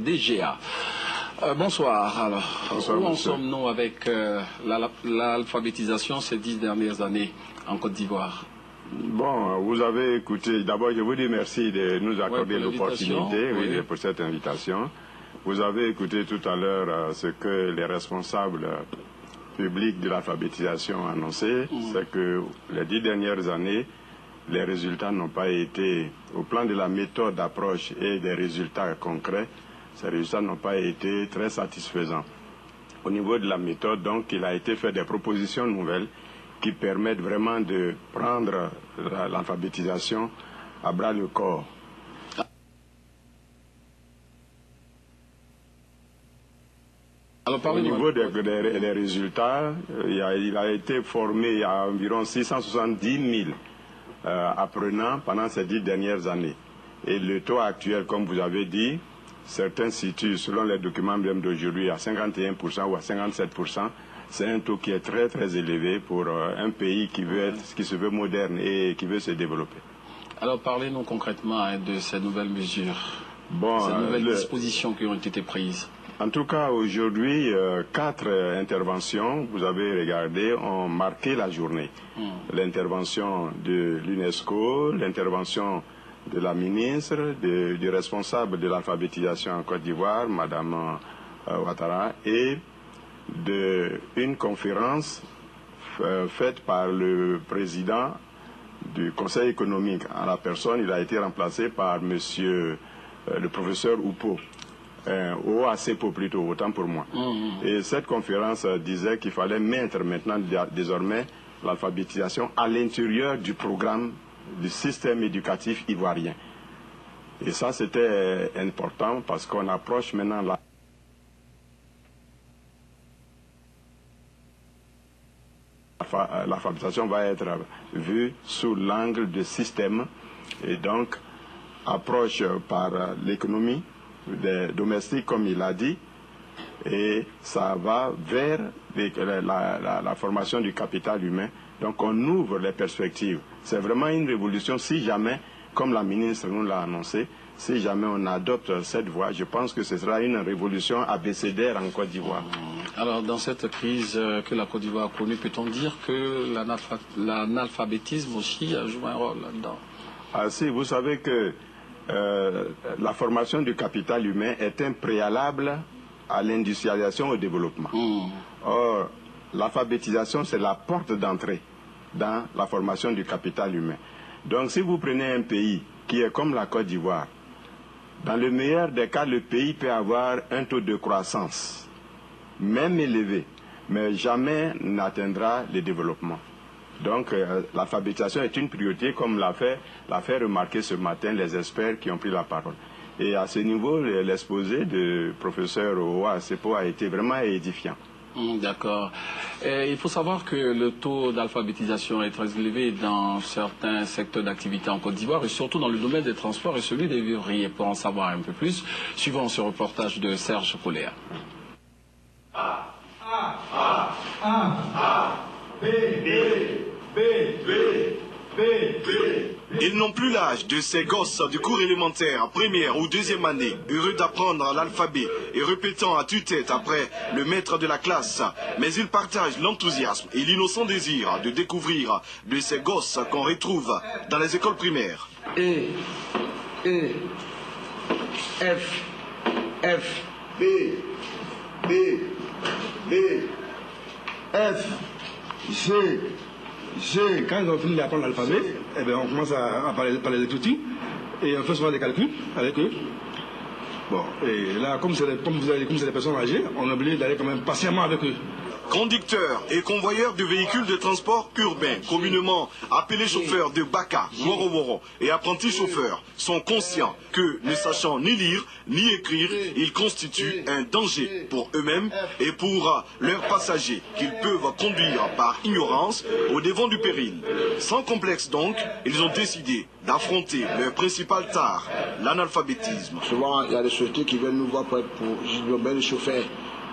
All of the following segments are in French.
DGA. Bonsoir. Alors, bonsoir, où en sommes-nous avec l'alphabétisation ces 10 dernières années en Côte d'Ivoire? Bon, vous avez écouté, d'abord je vous dis merci de nous accorder l'opportunité pour cette invitation. Vous avez écouté tout à l'heure ce que les responsables publics de l'alphabétisation ont annoncé, c'est que les 10 dernières années, les résultats n'ont pas été, au plan de la méthode d'approche et des résultats concrets, ces résultats n'ont pas été très satisfaisants. Au niveau de la méthode, donc, il a été fait des propositions nouvelles qui permettent vraiment de prendre l'alphabétisation à bras le corps. Alors, au niveau des résultats, il a été formé il y a environ 670 000 apprenants pendant ces 10 dernières années. Et le taux actuel, comme vous avez dit, certains situent, selon les documents même d'aujourd'hui, à 51% ou à 57%. C'est un taux qui est très très élevé pour un pays qui se veut moderne et qui veut se développer. Alors parlez-nous concrètement de ces nouvelles mesures, ces nouvelles dispositions qui ont été prises. En tout cas, aujourd'hui, 4 interventions, vous avez regardé, ont marqué la journée. L'intervention de l'UNESCO, l'intervention de la ministre, du responsable de l'alphabétisation en Côte d'Ivoire, Madame Ouattara, et d'une conférence faite par le président du Conseil économique. En la personne, il a été remplacé par monsieur le professeur Oupo. OACPO plutôt, autant pour moi. Et cette conférence disait qu'il fallait mettre maintenant désormais l'alphabétisation à l'intérieur du programme du système éducatif ivoirien. Et ça c'était important parce qu'on approche maintenant l'alphabétisation va être vue sous l'angle de système et donc approche par l'économie des domestiques, comme il a dit, et ça va vers la formation du capital humain. Donc on ouvre les perspectives. C'est vraiment une révolution si jamais, comme la ministre nous l'a annoncé, si jamais on adopte cette voie, je pense que ce sera une révolution abécédaire en Côte d'Ivoire. Alors dans cette crise que la Côte d'Ivoire a connue, peut-on dire que l'analphabétisme aussi a joué un rôle là-dedans? Ah si, vous savez que la formation du capital humain est un préalable à l'industrialisation et au développement. Or, l'alphabétisation, c'est la porte d'entrée dans la formation du capital humain. Donc, si vous prenez un pays qui est comme la Côte d'Ivoire, dans le meilleur des cas, le pays peut avoir un taux de croissance, même élevé, mais jamais n'atteindra le développement. Donc l'alphabétisation est une priorité, comme l'a fait remarquer ce matin les experts qui ont pris la parole. Et à ce niveau, l'exposé du professeur OACPO a été vraiment édifiant. D'accord. Il faut savoir que le taux d'alphabétisation est très élevé dans certains secteurs d'activité en Côte d'Ivoire et surtout dans le domaine des transports et celui des vivriers. Pour en savoir un peu plus, suivons ce reportage de Serge Poléa. Ils n'ont plus l'âge de ces gosses de cours élémentaire, première ou deuxième année, heureux d'apprendre l'alphabet et répétant à tue-tête après le maître de la classe. Mais ils partagent l'enthousiasme et l'innocent désir de découvrir de ces gosses qu'on retrouve dans les écoles primaires. E, F, B, F, G. Quand ils ont fini d'apprendre l'alphabet, eh bien, on commence à parler des outils et on fait souvent des calculs avec eux. Bon, et là, comme c'est des personnes âgées, on est obligé d'aller quand même patiemment avec eux. Conducteurs et convoyeurs de véhicules de transport urbain, communément appelés chauffeurs de Baka, Woro et apprentis chauffeurs, sont conscients que, ne sachant ni lire ni écrire, ils constituent un danger pour eux-mêmes et pour leurs passagers, qu'ils peuvent conduire par ignorance au devant du péril. Sans complexe donc, ils ont décidé d'affronter leur principal tare, l'analphabétisme. Souvent, il y a des sociétés qui viennent nous voir pour le chauffeur.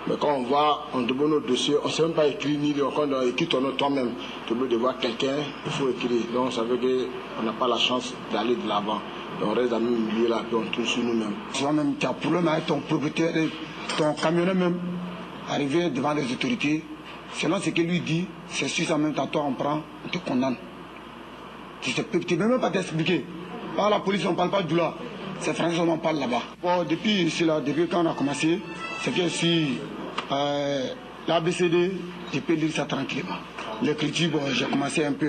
Mais quand on voit, on demande nos dossiers, on ne sait même pas écrire ni lire. Quand on écrit ton nom toi-même, tu veux devoir quelqu'un, il faut écrire. Donc ça veut dire qu'on n'a pas la chance d'aller de l'avant. Donc on reste dans le même milieu là, puis on tourne sur nous-mêmes. Souvent même, tu as un problème avec ton propriétaire, ton camionneur même, arriver devant les autorités, selon ce qu'il lui dit, c'est sûr, en même temps, toi on prend, on te condamne. Tu ne peux même pas t'expliquer. Par la police, on ne parle pas du là. C'est français, on en parle là-bas. Bon, depuis quand on a commencé, c'est que si l'ABCD, je peux lire ça tranquillement. L'écriture, bon, j'ai commencé un peu,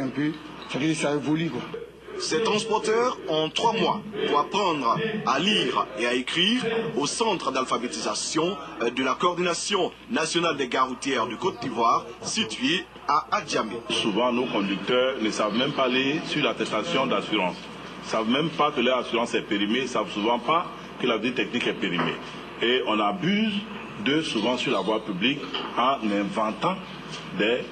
ça veut dire que ça évolue, quoi. Ces transporteurs ont 3 mois pour apprendre à lire et à écrire au centre d'alphabétisation de la coordination nationale des gares routières de Côte d'Ivoire, situé à Adjamé. Souvent, nos conducteurs ne savent même pas lire sur l'attestation d'assurance. Ils ne savent même pas que leur assurance est périmée, ils ne savent souvent pas que la vie technique est périmée. Et on abuse d'eux souvent sur la voie publique en inventant des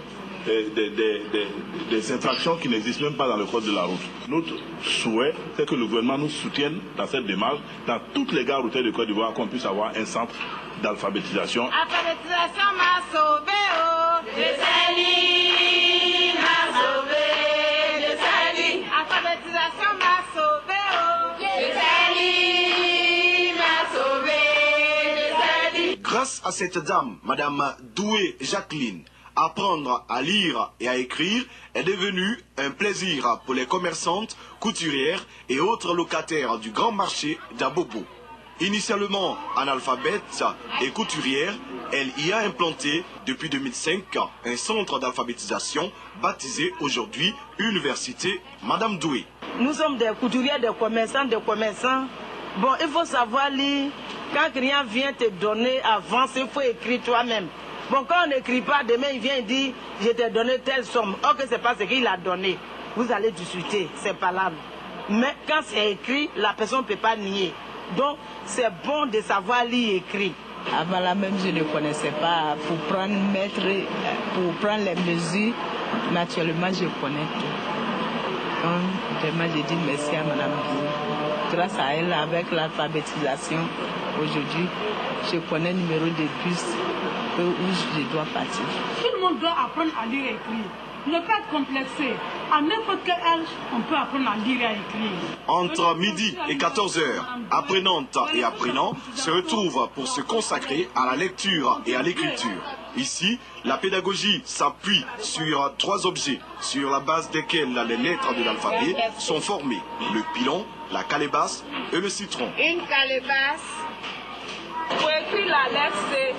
infractions qui n'existent même pas dans le code de la route. Notre souhait, c'est que le gouvernement nous soutienne dans cette démarche, dans toutes les gares routières de Côte d'Ivoire, qu'on puisse avoir un centre d'alphabétisation. Alphabétisation m'a sauvé, oh, de Céline m'a sauvé, de Céline. Alphabétisation m'a sauvé, oh, de Céline m'a sauvé, de Céline. Grâce à cette dame, Madame Doué Jacqueline, apprendre à lire et à écrire est devenu un plaisir pour les commerçantes, couturières et autres locataires du grand marché d'Abobo. Initialement analphabète et couturière, elle y a implanté depuis 2005 un centre d'alphabétisation baptisé aujourd'hui Université Madame Doué. Nous sommes des couturières, des commerçants. Bon, il faut savoir lire. Quand rien vient te donner avance, il faut écrire toi-même. Bon, quand on n'écrit pas, demain il vient et dit je t'ai donné telle somme. Or que ce n'est pas ce qu'il a donné. Vous allez discuter, c'est palable. Mais quand c'est écrit, la personne ne peut pas nier. Donc c'est bon de savoir lire et écrire. Avant là même, je ne connaissais pas. Pour prendre les mesures, naturellement, je connais tout. Donc, vraiment, j'ai dit merci à Madame Dou. Grâce à elle, avec l'alphabétisation, aujourd'hui, je connais le numéro de bus où je dois partir. Tout le monde doit apprendre à lire et écrire. Ne pas être complexé. À n'importe quel âge, on peut apprendre à lire et à écrire. Entre midi et 14h, apprenantes et apprenants se retrouvent pour se consacrer à la lecture et à l'écriture. Ici, la pédagogie s'appuie sur 3 objets, sur la base desquels les lettres de l'alphabet sont formées. Le pilon, la calebasse et le citron. Une calebasse. Pour écrire la lettre C,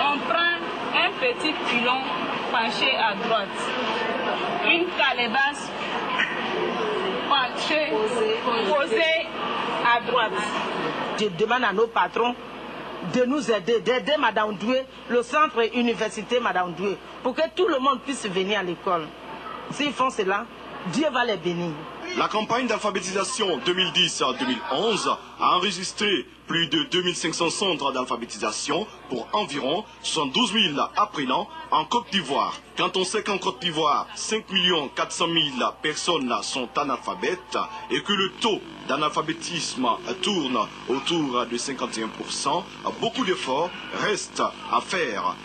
on prend un petit pilon penché à droite, une calebasse penchée, posée à droite. Je demande à nos patrons de nous aider, d'aider Madame Doué, le centre université Madame Doué, pour que tout le monde puisse venir à l'école. S'ils font cela, Dieu va les bénir. La campagne d'alphabétisation 2010-2011 a enregistré plus de 2500 centres d'alphabétisation pour environ 72 000 apprenants en Côte d'Ivoire. Quand on sait qu'en Côte d'Ivoire, 5 400 000 personnes sont analphabètes et que le taux d'analphabétisme tourne autour de 51%, beaucoup d'efforts restent à faire.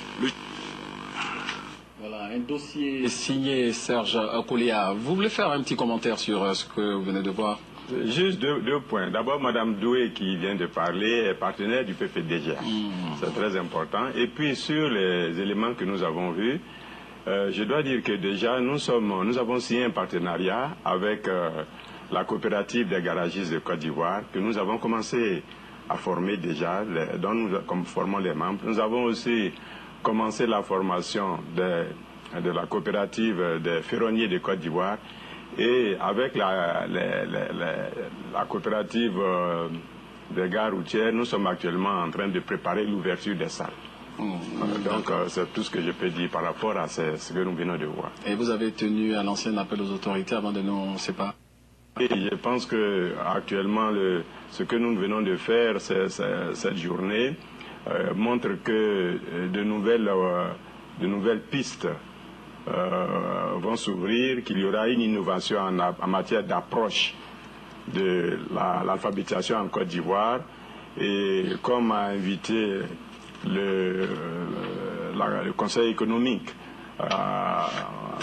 Voilà, un dossier signé Serge Kolia. Vous voulez faire un petit commentaire sur ce que vous venez de voir? Juste deux points. D'abord, Madame Doué qui vient de parler est partenaire du PPDGA. C'est très important. Et puis sur les éléments que nous avons vus, je dois dire que déjà nous avons signé un partenariat avec la coopérative des garagistes de Côte d'Ivoire que nous avons commencé à former déjà, dont nous formons les membres. Nous avons aussi commencé la formation de la coopérative des ferronniers de Côte d'Ivoire et avec la coopérative des gares routières, nous sommes actuellement en train de préparer l'ouverture des salles. Donc c'est tout ce que je peux dire par rapport à ce que nous venons de voir. Et vous avez tenu à l'ancien appel aux autorités avant de nous séparer? Et je pense que actuellement ce que nous venons de faire cette journée montre que de nouvelles pistes vont s'ouvrir, qu'il y aura une innovation en matière d'approche de l'alphabétisation en Côte d'Ivoire. Et comme a invité le Conseil économique,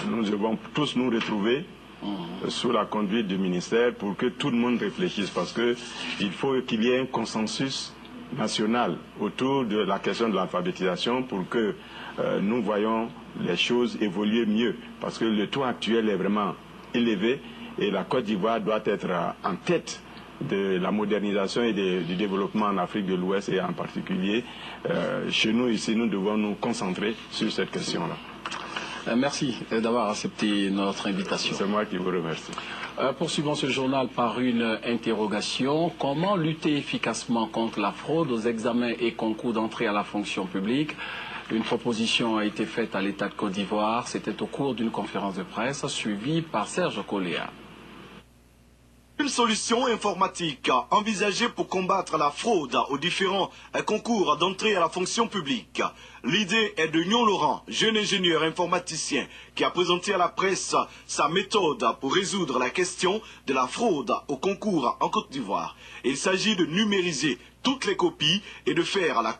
nous devons tous nous retrouver sous la conduite du ministère pour que tout le monde réfléchisse, parce qu'il faut qu'il y ait un consensus national autour de la question de l'alphabétisation pour que nous voyons les choses évoluer mieux, parce que le taux actuel est vraiment élevé et la Côte d'Ivoire doit être en tête de la modernisation et du développement en Afrique de l'Ouest, et en particulier chez nous ici, nous devons nous concentrer sur cette question-là. Merci d'avoir accepté notre invitation. C'est moi qui vous remercie. Poursuivons ce journal par une interrogation. Comment lutter efficacement contre la fraude aux examens et concours d'entrée à la fonction publique? Une proposition a été faite à l'État de Côte d'Ivoire. C'était au cours d'une conférence de presse suivie par Serge Coléa. Une solution informatique envisagée pour combattre la fraude aux différents concours d'entrée à la fonction publique. L'idée est de Nyon Laurent, jeune ingénieur informaticien, qui a présenté à la presse sa méthode pour résoudre la question de la fraude aux concours en Côte d'Ivoire. Il s'agit de numériser toutes les copies et de faire la